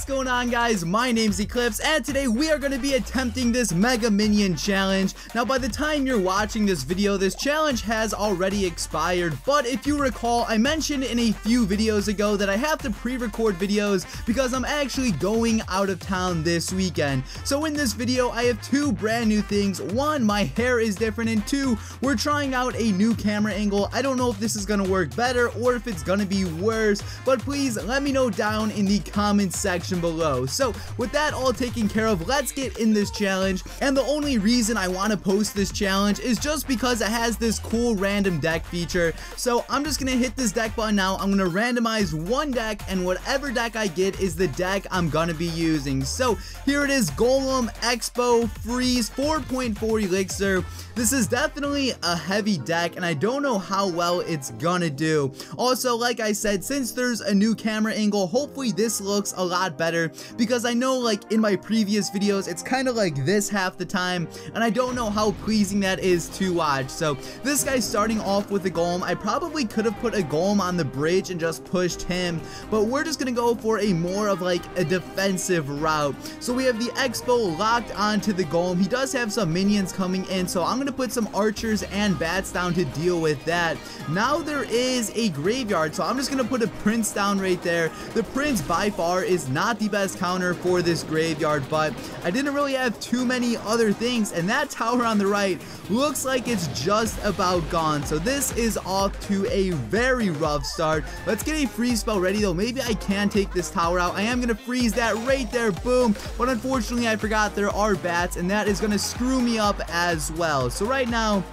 What's going on, guys? My name's Eclipse, and today we are going to be attempting this Mega Minion Challenge. Now, by the time you're watching this video, this challenge has already expired, but if you recall, I mentioned in a few videos ago that I have to pre-record videos because I'm actually going out of town this weekend. So in this video, I have two brand new things. One, my hair is different, and two, we're trying out a new camera angle. I don't know if this is going to work better or if it's going to be worse, but please let me know down in the comments section below. So with that all taken care of, let's get in this challenge. And the only reason I want to post this challenge is just because it has this cool random deck feature. So I'm just gonna hit this deck button now. I'm gonna randomize one deck, and whatever deck I get is the deck I'm gonna be using. So here it is: Golem, Expo, Freeze, 4.4 Elixir. This is definitely a heavy deck, and I don't know how well it's gonna do. Also, like I said, since there's a new camera angle, hopefully this looks a lot better, because I know, like, in my previous videos it's kind of like this half the time, and I don't know how pleasing that is to watch. So this guy's starting off with a Golem. I probably could have put a Golem on the bridge and just pushed him, but we're just gonna go for a more of like a defensive route. So we have the Expo locked onto the Golem. He does have some minions coming in, so I'm gonna put some archers and bats down to deal with that. Now there is a graveyard, so I'm just gonna put a prince down right there. The prince by far is not the best counter for this graveyard, but I didn't really have too many other things, and that tower on the right looks like it's just about gone. So this is off to a very rough start. Let's get a freeze spell ready though. Maybe I can take this tower out. I am gonna freeze that right there, boom. But unfortunately I forgot there are bats, and that is gonna screw me up as well. So right now,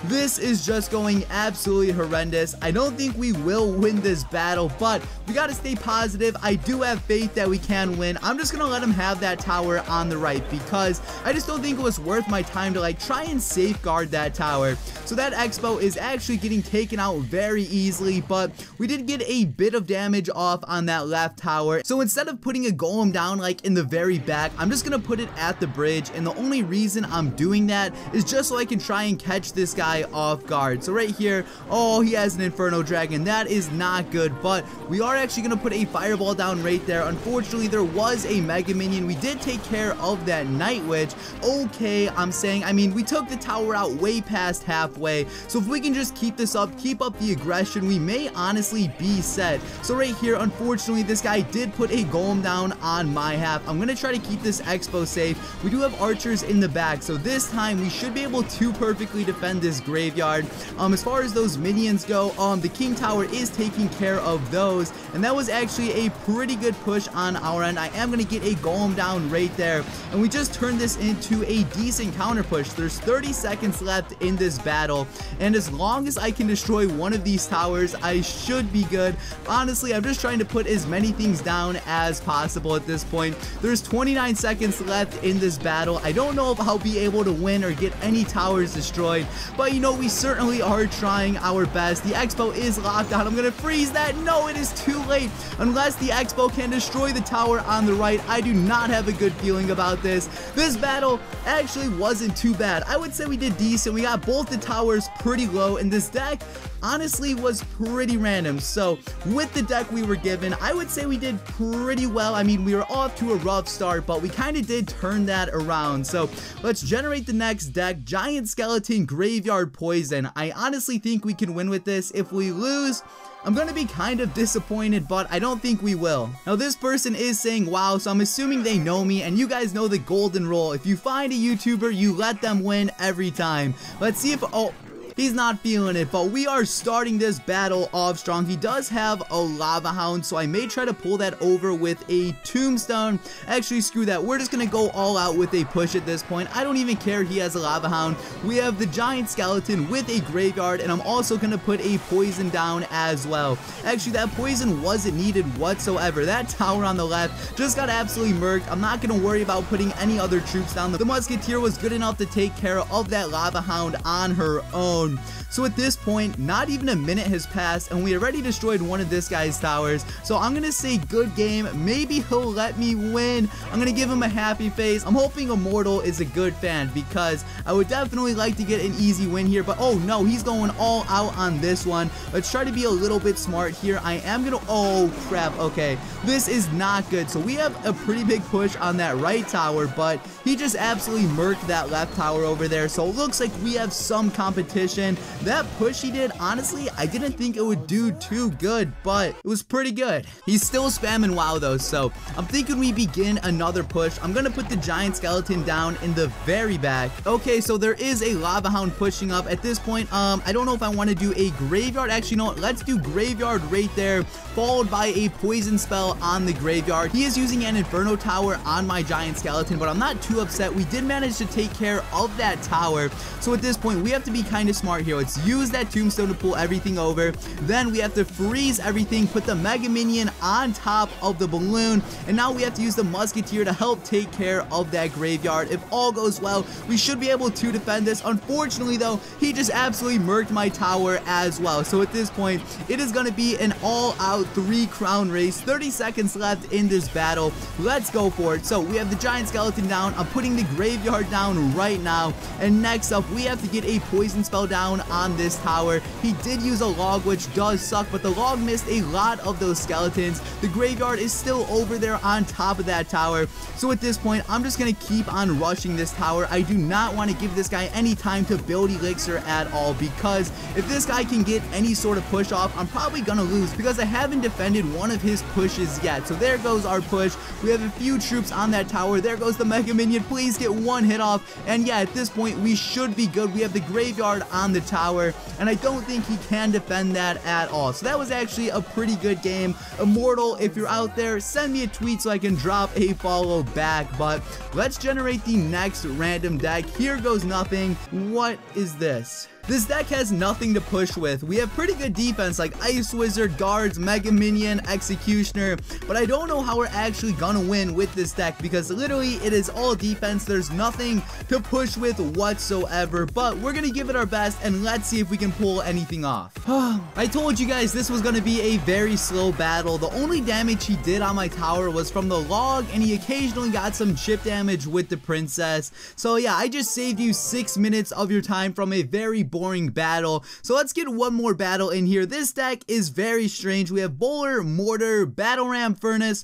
this is just going absolutely horrendous. I don't think we will win this battle, but we got to stay positive. I do have faith that we can win. I'm just going to let him have that tower on the right, because I just don't think it was worth my time to like try and safeguard that tower. So that Expo is actually getting taken out very easily, but we did get a bit of damage off on that left tower. So instead of putting a Golem down like in the very back, I'm just going to put it at the bridge, and the only reason I'm doing that is just so I can try and catch this guy off guard. So right here, oh, he has an Inferno Dragon. That is not good, but we are actually going to put a Fireball down right there. Unfortunately, there was a Mega Minion. We did take care of that Night Witch. Okay, I mean, we took the tower out way past halfway, so if we can just keep this up, keep up the aggression, we may honestly be set. So right here, unfortunately, this guy did put a Golem down on my half. I'm going to try to keep this Expo safe. We do have archers in the back, so this time we should be able to perfectly defend this graveyard. As far as those minions go, the King Tower is taking care of those, and that was actually a pretty good push on our end. I am going to get a Golem down right there, and we just turned this into a decent counter push. There's 30 seconds left in this battle, and as long as I can destroy one of these towers, I should be good. Honestly, I'm just trying to put as many things down as possible at this point. There's 29 seconds left in this battle. I don't know if I'll be able to win or get any towers destroyed, but you know, we certainly are trying our best. The Expo is locked on. I'm gonna freeze that. No, it is too late. Unless the Expo can destroy the tower on the right, I do not have a good feeling about this. This battle actually wasn't too bad. I would say we did decent. We got both the towers pretty low, and this deck honestly was pretty random. So with the deck we were given, I would say we did pretty well. I mean, we were off to a rough start, but we kind of did turn that around. So let's generate the next deck. Giant Skeleton, Graveyard Poison. I honestly think we can win with this. If we lose, I'm going to be kind of disappointed, but I don't think we will. Now, this person is saying wow, so I'm assuming they know me, and you guys know the golden rule. If you find a YouTuber, you let them win every time. Let's see if, oh, he's not feeling it, but we are starting this battle off strong. He does have a Lava Hound, so I may try to pull that over with a Tombstone. Actually, screw that. We're just going to go all out with a push at this point. I don't even care he has a Lava Hound. We have the Giant Skeleton with a Graveyard, and I'm also going to put a Poison down as well. Actually, that Poison wasn't needed whatsoever. That tower on the left just got absolutely murked. I'm not going to worry about putting any other troops down. The Musketeer was good enough to take care of that Lava Hound on her own. down. So at this point, not even a minute has passed, and we already destroyed one of this guy's towers. So I'm gonna say good game. Maybe he'll let me win. I'm gonna give him a happy face. I'm hoping Immortal is a good fan, because I would definitely like to get an easy win here. But oh no, he's going all out on this one. Let's try to be a little bit smart here. I am gonna, oh crap, okay, this is not good. So we have a pretty big push on that right tower, but he just absolutely murked that left tower over there. So it looks like we have some competition. That push he did, honestly, I didn't think it would do too good, but it was pretty good. He's still spamming WoW though, so I'm thinking we begin another push. I'm gonna put the giant skeleton down in the very back. Okay, so there is a lava hound pushing up at this point. I don't know if I want to do a graveyard. Actually, no, let's do graveyard right there, followed by a poison spell on the graveyard. He is using an inferno tower on my giant skeleton, but I'm not too upset. We did manage to take care of that tower. So at this point, we have to be kind of smart here. Let's use that tombstone to pull everything over. Then we have to freeze everything, put the mega minion on top of the balloon, and now we have to use the musketeer to help take care of that graveyard. If all goes well, we should be able to defend this. Unfortunately though, he just absolutely murked my tower as well. So at this point, it is going to be an all-out 3-crown race. 30 seconds left in this battle. Let's go for it. So we have the giant skeleton down. I'm putting the graveyard down right now, and next up we have to get a poison spell down on this tower. He did use a log, which does suck, but the log missed a lot of those skeletons. The graveyard is still over there on top of that tower. So at this point, I'm just going to keep on rushing this tower. I do not want to give this guy any time to build elixir at all, because if this guy can get any sort of push off, I'm probably going to lose, because I haven't defended one of his pushes yet. So there goes our push. We have a few troops on that tower. There goes the mega minion. Please get one hit off. And yeah, at this point, we should be good. We have the graveyard on the tower, and I don't think he can defend that at all. So that was actually a pretty good game. Immortal, if you're out there, send me a tweet so I can drop a follow back. But let's generate the next random deck. Here goes nothing. What is this? This deck has nothing to push with. We have pretty good defense like Ice Wizard, Guards, Mega Minion, Executioner, but I don't know how we're actually gonna win with this deck, because literally it is all defense. There's nothing to push with whatsoever, but we're gonna give it our best and let's see if we can pull anything off. I told you guys this was gonna be a very slow battle. The only damage he did on my tower was from the log, and he occasionally got some chip damage with the princess. So yeah, I just saved you 6 minutes of your time from a very boring battle. So let's get one more battle in here. This deck is very strange. We have Bowler, Mortar, Battle Ram, Furnace,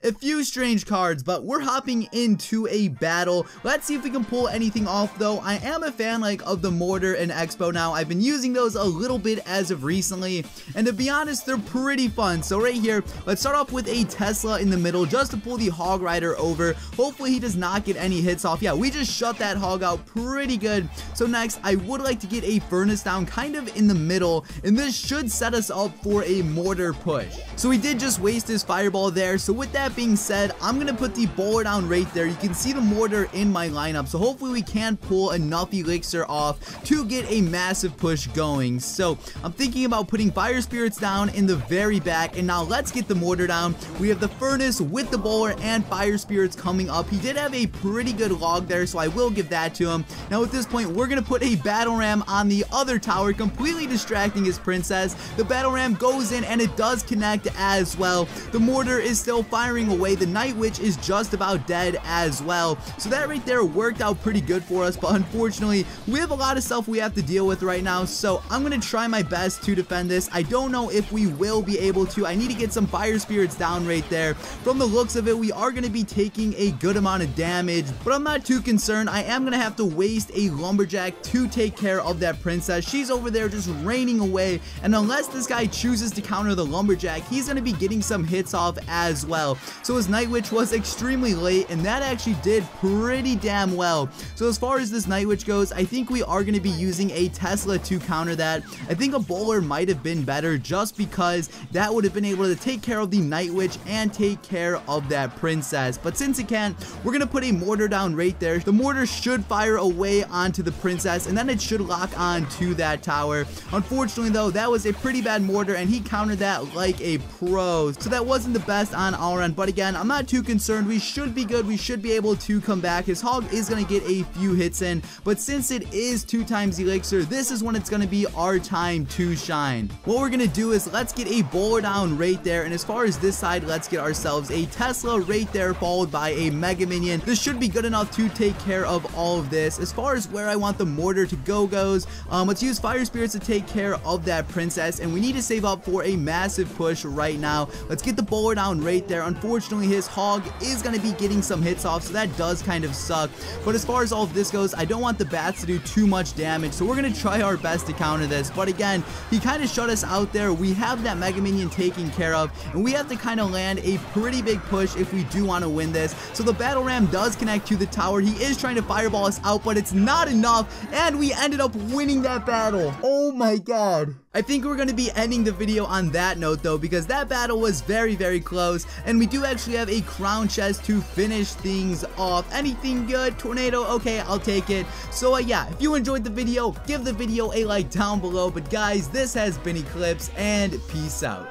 a few strange cards, but we're hopping into a battle. Let's see if we can pull anything off though. I am a fan of the Mortar and Expo now. I've been using those a little bit as of recently, and to be honest, they're pretty fun. So right here, let's start off with a Tesla in the middle just to pull the Hog Rider over. Hopefully he does not get any hits off. Yeah, we just shut that hog out pretty good. So next, I would like to get a Furnace down kind of in the middle, and this should set us up for a Mortar push. So we did just waste his Fireball there. So with that being said, I'm gonna put the Bowler down right there. You can see the Mortar in my lineup, so hopefully we can pull enough elixir off to get a massive push going. So I'm thinking about putting Fire Spirits down in the very back, and now let's get the Mortar down. We have the Furnace with the Bowler and Fire Spirits coming up. He did have a pretty good log there, so I will give that to him. Now at this point, we're gonna put a Battle Ram on the other tower, completely distracting his princess. The Battle Ram goes in and it does connect as well. The Mortar is still firing away. The Night Witch is just about dead as well. So that right there worked out pretty good for us, but unfortunately we have a lot of stuff we have to deal with right now. So I'm gonna try my best to defend this. I don't know if we will be able to. I need to get some Fire Spirits down right there. From the looks of it, we are gonna be taking a good amount of damage, but I'm not too concerned. I am gonna have to waste a Lumberjack to take care of that princess. She's over there just raining away, and unless this guy chooses to counter the Lumberjack, he's gonna be getting some hits off as well. So his Night Witch was extremely late, and that actually did pretty damn well. So as far as this Night Witch goes, I think we are going to be using a Tesla to counter that. I think a Bowler might have been better, just because that would have been able to take care of the Night Witch and take care of that princess. But since it can't, we're going to put a Mortar down right there. The Mortar should fire away onto the princess, and then it should lock on to that tower. Unfortunately though, that was a pretty bad Mortar, and he countered that like a pro. So that wasn't the best on our end, but again, I'm not too concerned. We should be good. We should be able to come back. His hog is going to get a few hits in, but since it is 2 times elixir, this is when it's going to be our time to shine. What we're going to do is let's get a bowler down right there, and as far as this side, let's get ourselves a Tesla right there, followed by a Mega Minion. This should be good enough to take care of all of this. As far as where I want the mortar to go goes, let's use Fire Spirits to take care of that princess, and we need to save up for a massive push right now. Let's get the bowler down right there. Unfortunately, his hog is going to be getting some hits off, so that does kind of suck. But as far as all of this goes, I don't want the bats to do too much damage, so we're going to try our best to counter this. But again, he kind of shut us out there. We have that Mega Minion taken care of, and we have to kind of land a pretty big push if we do want to win this. So the battle ram does connect to the tower. He is trying to fireball us out, but it's not enough, and we ended up winning that battle. Oh my god. I think we're going to be ending the video on that note though, because that battle was very close, and we do actually have a crown chest to finish things off. Anything good? Tornado? Okay, I'll take it. So yeah, if you enjoyed the video, give the video a like down below. But guys, this has been Eclihpse, and peace out.